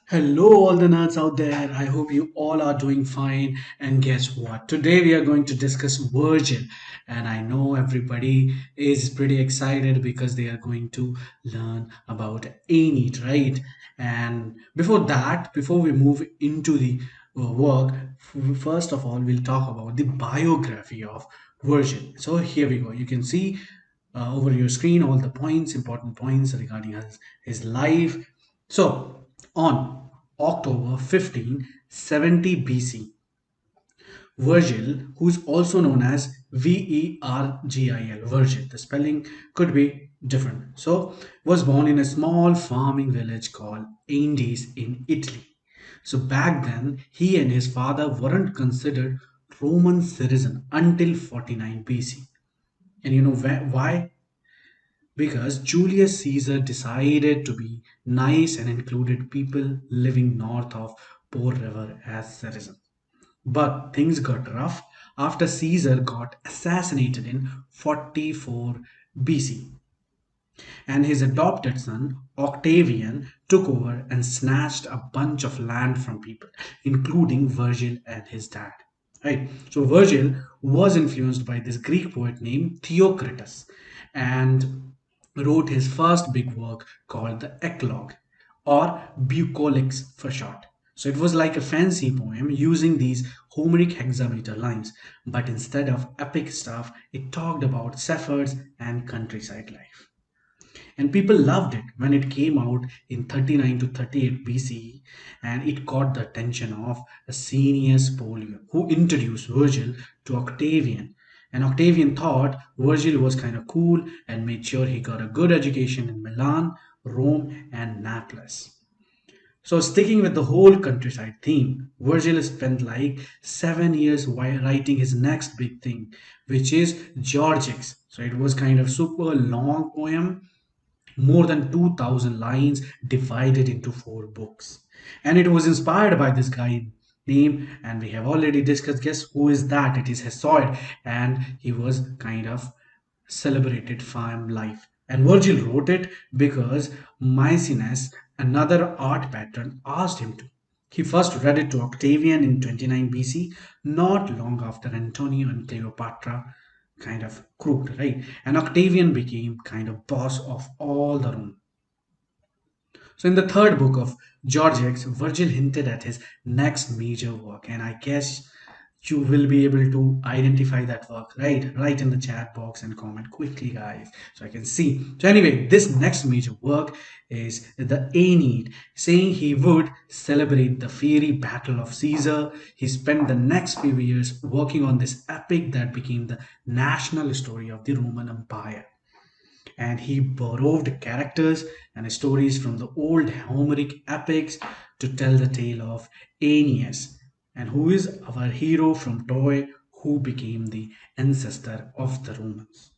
Hello, all the nerds out there. I hope you all are doing fine. And guess what? Today we are going to discuss Virgil. And I know everybody is pretty excited because they are going to learn about Aeneid, right? And before that, before we move into the work, first of all, we'll talk about the biography of Virgil. So here we go. You can see over your screen all the points, important points regarding his life. So, on October 15, 70 BC, Virgil, who's also known as Vergil, Virgil, the spelling could be different. So, was born in a small farming village called Aeneas in Italy. So, back then, he and his father weren't considered Roman citizen until 49 BC. And you know why? Because Julius Caesar decided to be nice and included people living north of Po River as citizens. But things got rough after Caesar got assassinated in 44 BC, and his adopted son Octavian took over and snatched a bunch of land from people, including Virgil and his dad. Right. So Virgil was influenced by this Greek poet named Theocritus and wrote his first big work called the Eclogue or Bucolics for short. So it was like a fancy poem using these Homeric hexameter lines, but instead of epic stuff, it talked about shepherds and countryside life. And people loved it when it came out in 39 to 38 BCE, and it caught the attention of Aeneas Polio, who introduced Virgil to Octavian. And Octavian thought Virgil was kind of cool and made sure he got a good education in Milan, Rome, and Naples. So, sticking with the whole countryside theme, Virgil spent like 7 years while writing his next big thing, which is Georgics. So, it was kind of super long poem, more than 2000 lines divided into four books. And it was inspired by this guy name, and we have already discussed, guess who is that? It is Hesiod, and he was kind of celebrated farm life. And Virgil wrote it because Maecenas, another art patron, asked him to. He first read it to Octavian in 29 BC, not long after Antonio and Cleopatra kind of crooked, right? And Octavian became kind of boss of all the Rome. So in the third book of Georgics, Virgil hinted at his next major work, and I guess you will be able to identify that work, right? Write in the chat box and comment quickly, guys, so I can see. So anyway, this next major work is the Aeneid, saying he would celebrate the fiery battle of Caesar. He spent the next few years working on this epic that became the national story of the Roman Empire, and he borrowed characters and stories from the old Homeric epics to tell the tale of Aeneas, and who is our hero from Troy, who became the ancestor of the Romans.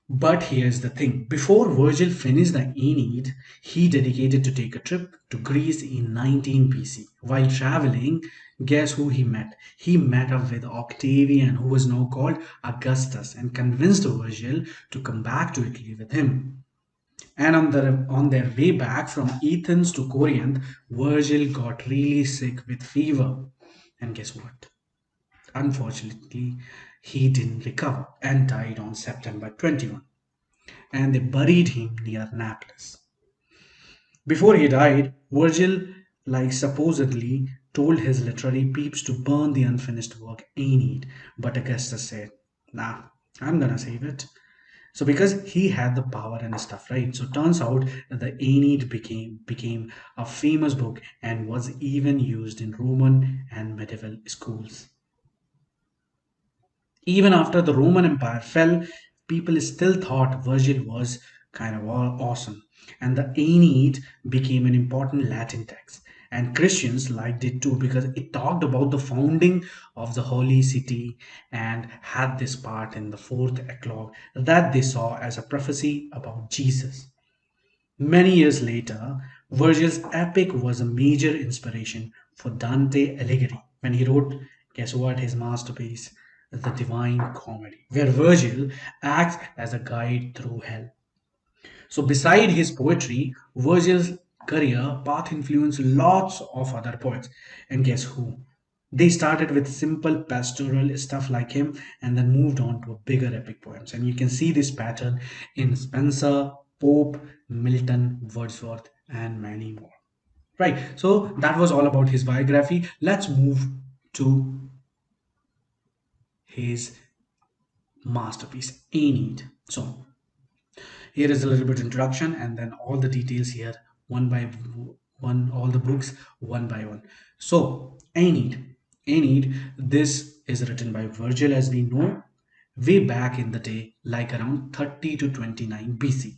But here's the thing, before Virgil finished the Aeneid, he dedicated to take a trip to Greece in 19 BC. While traveling, guess who he met? He met up with Octavian, who was now called Augustus, and convinced Virgil to come back to Italy with him. And on their way back from Athens to Corinth, Virgil got really sick with fever. And guess what? Unfortunately, he didn't recover and died on September 21, and they buried him near Naples. Before he died, Virgil, like supposedly, told his literary peeps to burn the unfinished work Aeneid, but Augustus said, "Nah, I'm gonna save it." So because he had the power and stuff, right? So turns out that the Aeneid became a famous book and was even used in Roman and medieval schools. Even after the Roman Empire fell, people still thought Virgil was kind of awesome. And the Aeneid became an important Latin text. And Christians liked it too because it talked about the founding of the holy city and had this part in the fourth eclogue that they saw as a prophecy about Jesus. Many years later, Virgil's epic was a major inspiration for Dante Alighieri when he wrote, guess what, his masterpiece, The Divine Comedy, where Virgil acts as a guide through hell. So, beside his poetry, Virgil career path influenced lots of other poets. And guess who? They started with simple pastoral stuff like him and then moved on to bigger epic poems. And you can see this pattern in Spenser, Pope, Milton, Wordsworth, and many more. Right. So that was all about his biography. Let's move to his masterpiece, Aeneid. So here is a little bit introduction and then all the details here one by one, all the books one by one. So Aeneid, this is written by Virgil as we know way back in the day, like around 30 to 29 BC.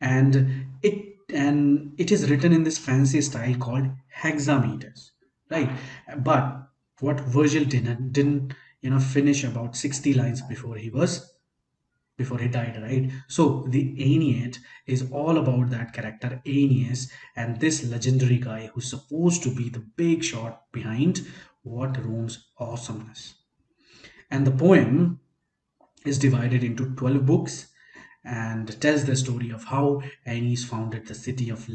And it is written in this fancy style called hexameters, right? But what Virgil didn't finish about 60 lines before he died, right? So the Aeneid is all about that character Aeneas and this legendary guy who's supposed to be the big shot behind what Rome's awesomeness. And the poem is divided into 12 books and tells the story of how Aeneas founded the city of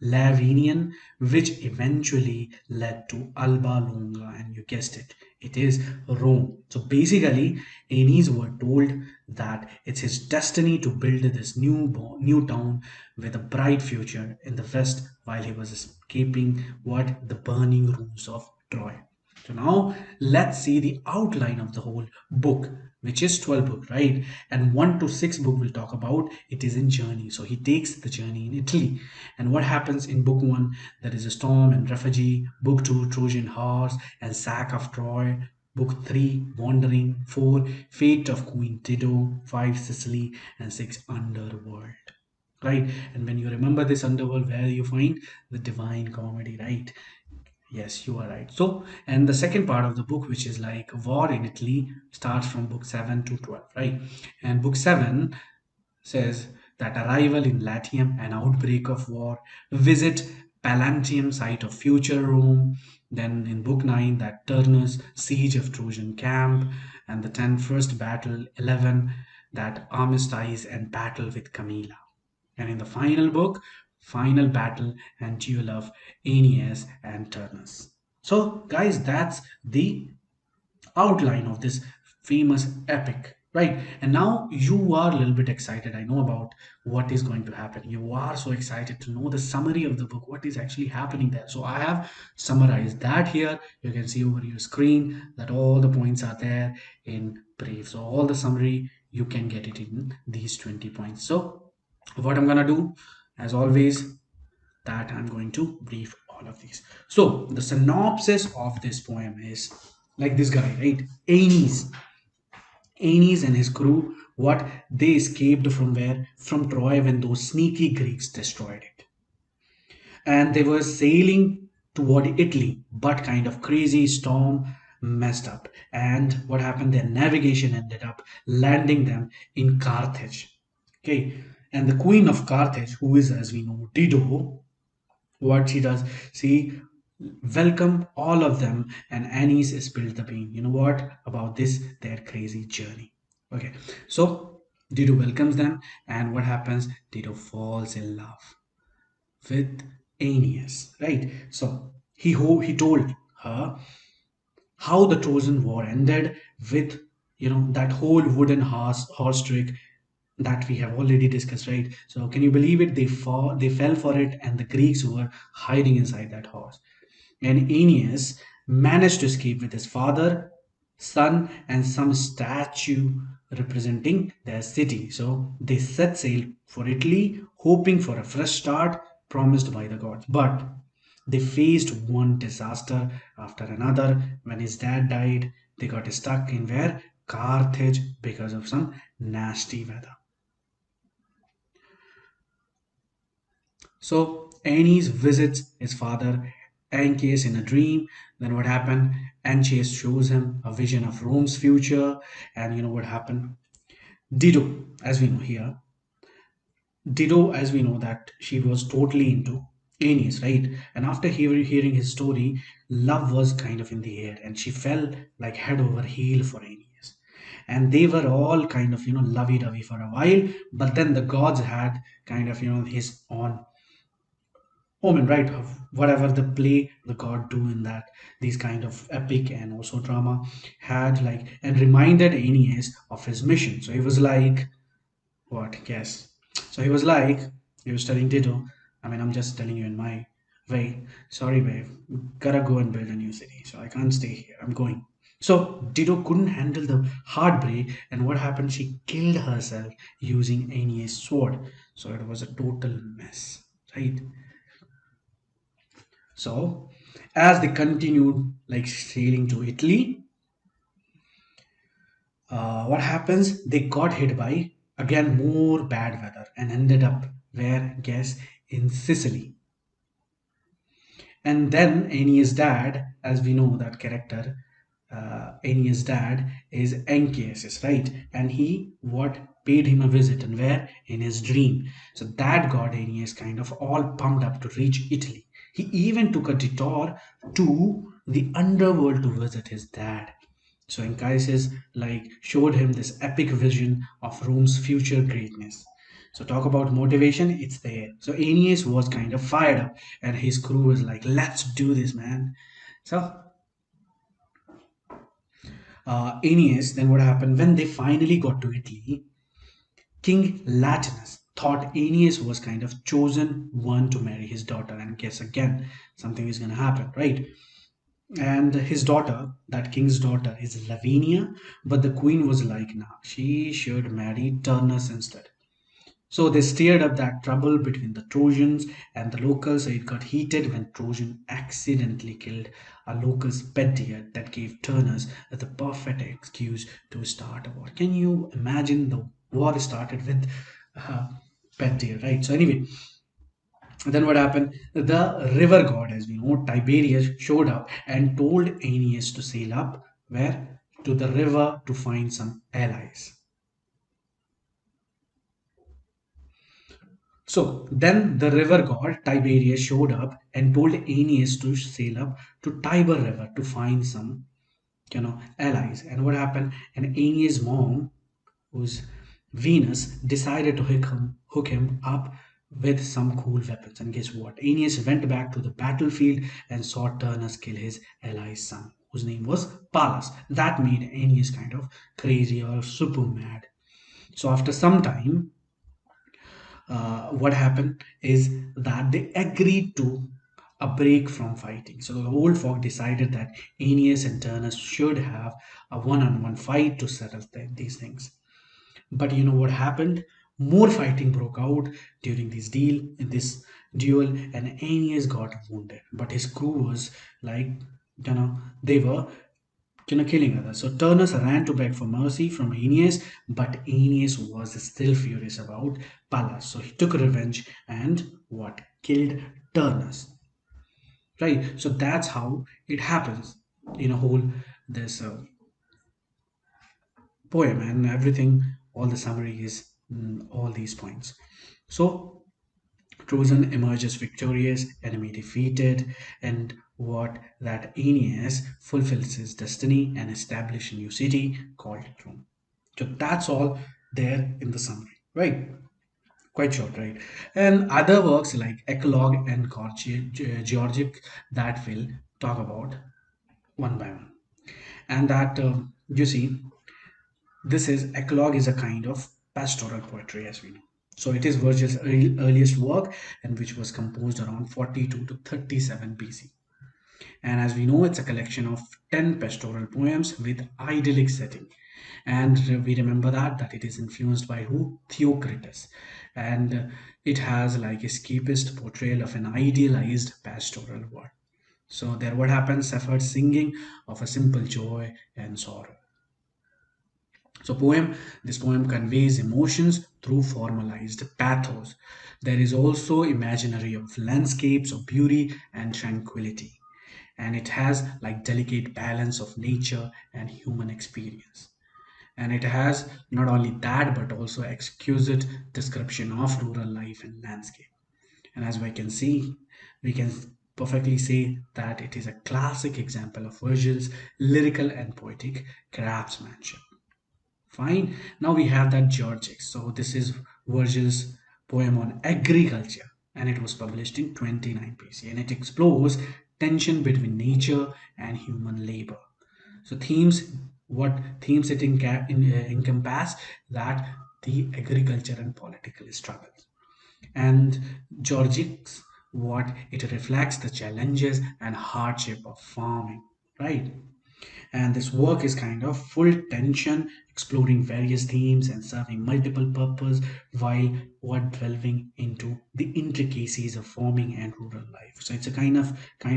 Lavinium, which eventually led to Alba Longa. And you guessed it, it is Rome. So basically, Aeneas were told that it's his destiny to build this new town with a bright future in the west while he was escaping what the burning ruins of Troy. So now let's see the outline of the whole book, which is 12 book, right? And 1 to 6 book we'll talk about it is in journey. So he takes the journey in Italy. And what happens in book 1? There is a storm and refugee. Book 2, Trojan horse and sack of Troy. Book 3, wandering. 4, fate of Queen Dido. 5, Sicily. And 6, underworld. Right? And when you remember this underworld, where you find the divine comedy, right? Yes, you are right. So, and the second part of the book, which is like War in Italy, starts from book 7 to 12, right? And book 7 says that arrival in Latium, an outbreak of war, visit Palantium, site of future Rome. Then in book 9, that Turnus, siege of Trojan camp. And the 10, first battle, 11, that armistice and battle with Camilla. And in the final book, final battle and duel of Aeneas and Turnus. So, guys, that's the outline of this famous epic, right? And now you are a little bit excited. I know about what is going to happen. You are so excited to know the summary of the book, what is actually happening there. So, I have summarized that here. You can see over your screen that all the points are there in brief. So, all the summary you can get it in these 20 points. So, what I'm gonna do, as always, that I'm going to brief all of these. So the synopsis of this poem is like this guy, right? Aeneas and his crew, what they escaped from where? From Troy when those sneaky Greeks destroyed it. And they were sailing toward Italy, but kind of crazy storm messed up. And what happened? Their navigation ended up landing them in Carthage. Okay, and the queen of Carthage, who is, as we know, Dido, what she does, she welcome all of them, and Aeneas spilled the bean. You know what about this? Their crazy journey. Okay, so Dido welcomes them, and what happens? Dido falls in love with Aeneas, right? So he told her how the Trojan War ended with that whole wooden horse trick that we have already discussed, right? So can you believe it? They fell for it, and the Greeks were hiding inside that horse. And Aeneas managed to escape with his father, son, and some statue representing their city. So they set sail for Italy, hoping for a fresh start promised by the gods. But they faced one disaster after another. When his dad died, they got stuck in where? Carthage because of some nasty weather. So Aeneas visits his father Anchises in a dream. Then what happened? Anchises shows him a vision of Rome's future, and you know what happened? Dido, as we know here, Dido, as we know that she was totally into Aeneas, right? And after hearing his story, love was kind of in the air, and she fell like head over heel for Aeneas. And they were all kind of lovey-dovey for a while, but then the gods had kind of his own omen, right? Of whatever the play the god do in that, these kind of epic and also drama had like, and reminded Aeneas of his mission. So he was like, what? Guess. So he was like, he was telling Dido, I mean, I'm just telling you in my way. Sorry, babe. Gotta go and build a new city. So I can't stay here. I'm going. So Dido couldn't handle the heartbreak, and what happened? She killed herself using Aeneas' sword. So it was a total mess, right? So as they continued like sailing to Italy, what happens? They got hit by again more bad weather and ended up where? Guess, in Sicily. And then Aeneas' dad, as we know that character, Aeneas' dad is Anchises, right? And he what paid him a visit, and where? In his dream. So that got Aeneas kind of all pumped up to reach Italy. He even took a detour to the underworld to visit his dad. So Anchises like showed him this epic vision of Rome's future greatness. So talk about motivation, it's there. So Aeneas was kind of fired up, and his crew was like, "Let's do this, man." So Aeneas, then what happened when they finally got to Italy? King Latinus thought Aeneas was kind of chosen one to marry his daughter, and guess again, something is gonna happen, right? And his daughter, that king's daughter, is Lavinia, but the queen was like, nah, she should marry Turnus instead. So they stirred up that trouble between the Trojans and the locals. So it got heated when Trojan accidentally killed a local's pet deer that gave Turnus the perfect excuse to start a war. Can you imagine the war started with uh, pet deer, right? So anyway, then what happened? The river god, as we know, Tiberius, showed up and told Aeneas to sail up where? To the river to find some allies. So then the river god Tiberius showed up and told Aeneas to sail up to Tiber River to find some, allies. And what happened? And Aeneas' mom, who's Venus, decided to hook him up with some cool weapons. And guess what? Aeneas went back to the battlefield and saw Turnus kill his ally's son, whose name was Pallas. That made Aeneas kind of crazy or super mad. So after some time, what happened is that they agreed to a break from fighting. So the old folk decided that Aeneas and Turnus should have a one-on-one fight to settle these things. But you know what happened? More fighting broke out during this duel, and Aeneas got wounded. But his crew was like, they were killing others. So Turnus ran to beg for mercy from Aeneas, but Aeneas was still furious about Pallas. So he took revenge and what? Killed Turnus. Right? So that's how it happens in a whole this poem, and everything, all the summary is all these points. So Trojan emerges victorious, enemy defeated, and what that Aeneas fulfills his destiny and establishes a new city called Rome. So that's all there in the summary, right? Quite short, right? And other works like Eclogue and Georgic that we'll talk about one by one. And that you see, this is Eclogue is a kind of pastoral poetry, as we know. So it is Virgil's earliest work, and which was composed around 42 to 37 BC. And as we know, it's a collection of 10 pastoral poems with idyllic setting. And we remember that it is influenced by who? Theocritus. And it has like escapist portrayal of an idealized pastoral world. So there what happens? Suffered singing of a simple joy and sorrow. So this poem conveys emotions through formalized pathos. There is also imaginary of landscapes of beauty and tranquility. And it has like delicate balance of nature and human experience. And it has not only that but also exquisite description of rural life and landscape. And as we can see, we can perfectly say that it is a classic example of Virgil's lyrical and poetic craftsmanship. Fine. Now we have that Georgics. So this is Virgil's poem on agriculture. and it was published in 29 BC, and it explores tension between nature and human labor. So themes, what themes it encompass, that the agriculture and political struggles, and Georgics, what it reflects the challenges and hardship of farming, right? And this work is kind of full tension, exploring various themes and serving multiple purpose while what delving into the intricacies of farming and rural life. So it's a kind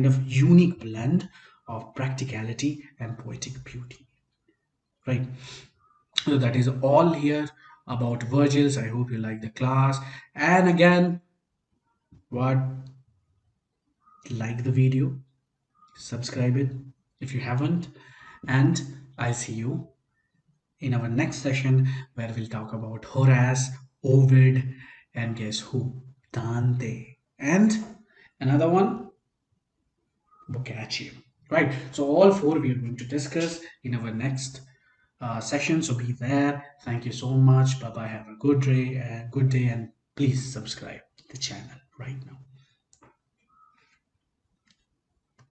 of unique blend of practicality and poetic beauty, right? So that is all here about Virgils. I hope you like the class. And again, what, like the video, subscribe it if you haven't, and I'll see you in our next session where we'll talk about Horace, Ovid, and guess who? Dante. And another one, Boccaccio. Right. So all four we are going to discuss in our next session. So be there. Thank you so much. Bye bye. Have a good day and please subscribe the channel right now.